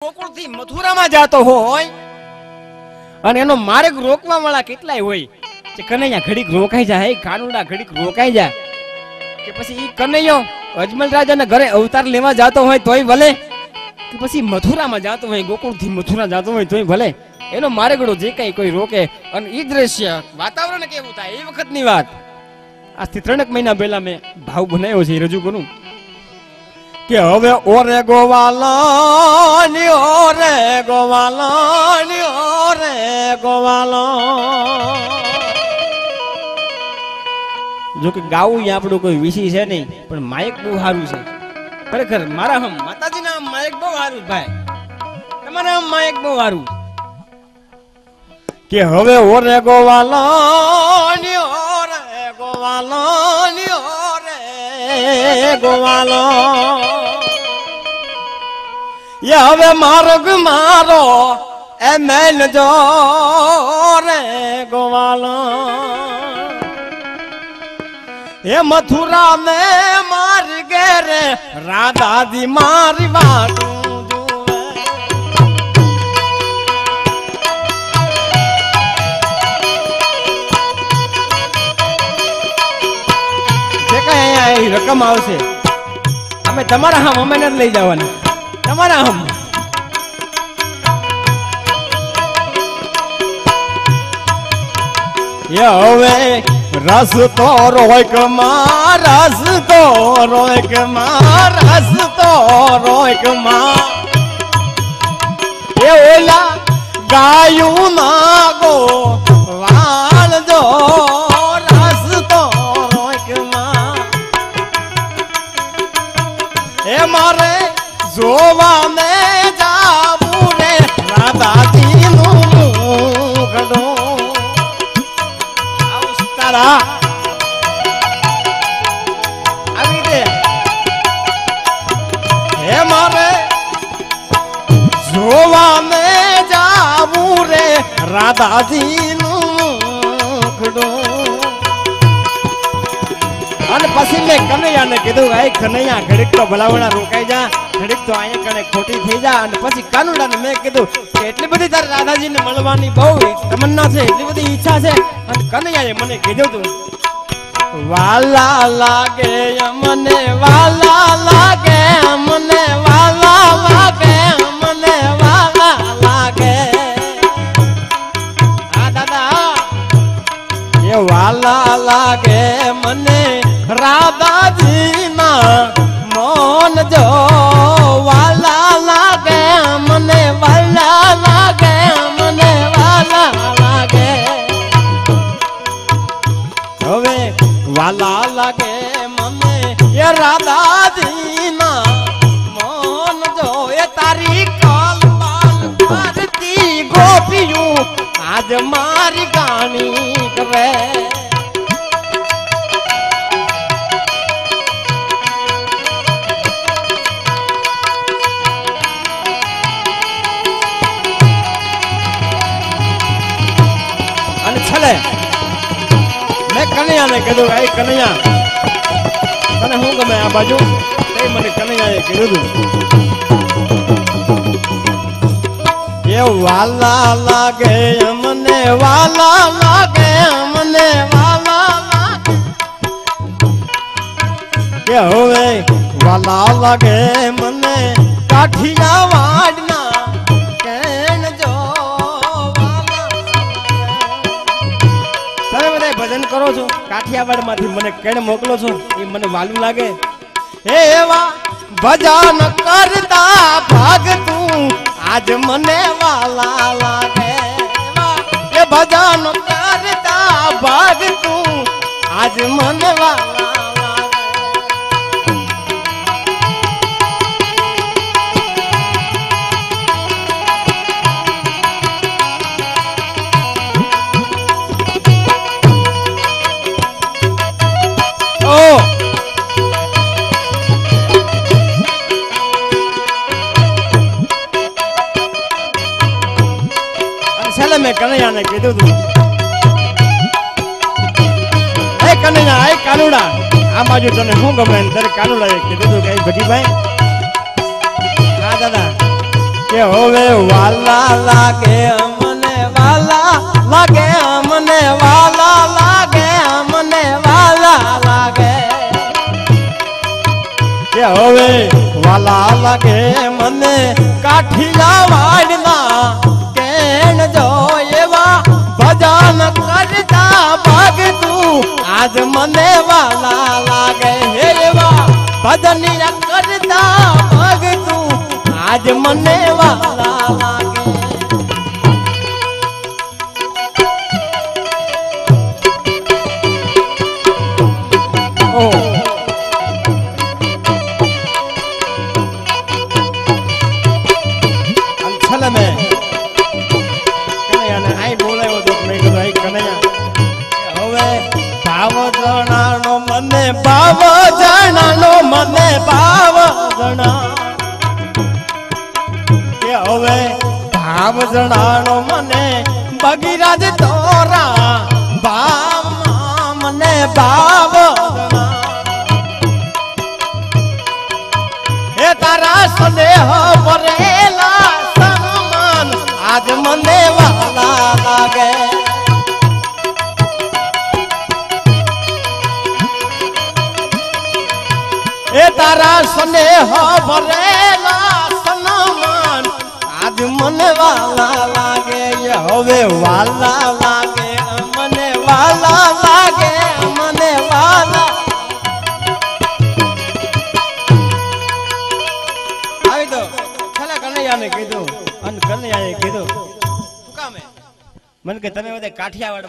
ગોકુળ થી મથુરા માં જાતો હોય અને એનો માર્ગ રોકવા વાળા કેટલાય હોય કે કનૈયા ઘડીક રોકાઈ જાય, કાનુડા ઘડીક રોકાઈ જાય, કે પછી ઈ કનૈયો અજમલ રાજાના ઘરે અવતાર લેવા જાતો હોય તોય ભલે, કે પછી મથુરામાં જાતો હોય, ગોકુળ થી મથુરા જાતો હોય તોય ભલે, એનો માર્ગડો જે કઈ કોઈ રોકે અને ઈ દ્રશ્ય વાતાવરણ કેવું થાય એ વખતની વાત આજથી 3 મહિના પહેલા મેં ભાવ બનાવ્યો છે, રજૂ કરું કે હવે ઓરે ગોવાલાની ઓરે ગોવાલાની ઓરે ગોવાલા. જો કે ગાવું આપણું કોઈ વિષય છે નહીં, પણ માયક બહુ સારું છે ખરેખર. મારા હમ માતાજીના આમ માયક બહુ સારું ભાઈ, તમારા આમ માયક બહુ સારું કે હવે ઓરે ગોવાલાની ઓરે ગોવાલાની ઓરે ગોવાલો એ હવે માર્ગ મારો એ મેલ જો રે ગોવાલો એ મથુરા ને મારી ગેરે રાધાજી મારી વાટું રકમ આવશે, અમે તમારા હમ અમે નથી લઈ જવાના, તમારા હમ. હવે રસ તો રોક માં, રસ તો રોક માં, રસ તો રોક માં એ ઓલા ગાયું નાગો વાળ જો મારે જોવા ને જાવું રે રાધાજી નું મુખડો તારા આવી દે હે મારે જોવા ને જાવું રે રાધાજી નું મુખડો. અને પછી મેં કનૈયાને કીધું ભાઈ કનૈયા ઘડીક તો ભલાવણા રોકાઈ જા, ઘડીક તો અહીંયા કણે ખોટી થઈ જા. અને પછી કાનુડાને મેં કીધું કે એટલી બધી તારે રાધાજીને મળવાની બહુ તમન્ના છે, એટલી બધી ઈચ્છા છે. અને કનૈયાએ મને કીધું તું વાલા લાગે મને, વાલા લાગે મને, વાલા લાગે મને, વાલા લાગે હા દાદા એ વાલા લાગે મને રાધાજી ના મોન જો, વાલા લાગે મને, વાલા લાગે મને, વાલા લાગે હવે વાલા લાગે મને એ રાધાજી ના મોન જો એ તારી કાલ કરતી ગોપિયું આજ મારી ગાણી કરે. મેં કનૈયાને કીધું ભાઈ કનૈયા તને શું ગમે આ બાજુ, તે મને કનૈયાએ કીધું એ વાલા લાગે મને, વાલા લાગે મને, વાલા લાગે કે હવે વાલા લાગે મને કાઠિયા વાડના કેણ જો ભજન કરો છો, કાઠિયાવાડ માંથી મને કેણ મોકલો છો એ મને વાલું લાગે. એવા ભજન કરતા ભાગ તું આજ મને વાલા લાગે, એ ભજન કરતા ભાગ તું આજ મને વાલા મેં કનૈયાને કીધું તું એ કનૈયા એ કાનુડા આ બાજુ તને શું ગમે ત્યારે કાનુડાએ કીધું તું કે ભગીભાઈ હા દાદા કે હવે વાલા લાગે અમને વાલા લાગે અમને વાલા લાગે અમને વાલા લાગે કે હવે વાલા લાગે મને કાઠિયા વાડના કેણ જો એવા ભજન કરતા ભાગતું આજ મને વાલા લાગે એવા ભજનિયા કરતા ભાગતું આજ મને વાલા લાગે ઓ અંછલ મે કનૈયાને આઈ બોલાવ્યો તો મેં કીધું આઈ કનૈયા હવે ભાવ જણાનો મને ભાવ જણાનો મને ભાવ જણા કે હવે ભાવ જણાનો મને બગીરાજ તોરા ભાવમાં મને ભાવ જણા એ તારા સ્નેહ ભરેલા સન્માન આજ મને વાલા લાગે એ તારા સ્નેહ ભરેલા સન્માન આજ મને વાલા લાગે હવે વાલા લાગે મને વાલા લાગે મને વાલા આવી તો છેલ્લા કનૈયાને કીધું અને કનૈયાએ કીધું શું કામે મને કે તમે બધા કાઠિયાવાડ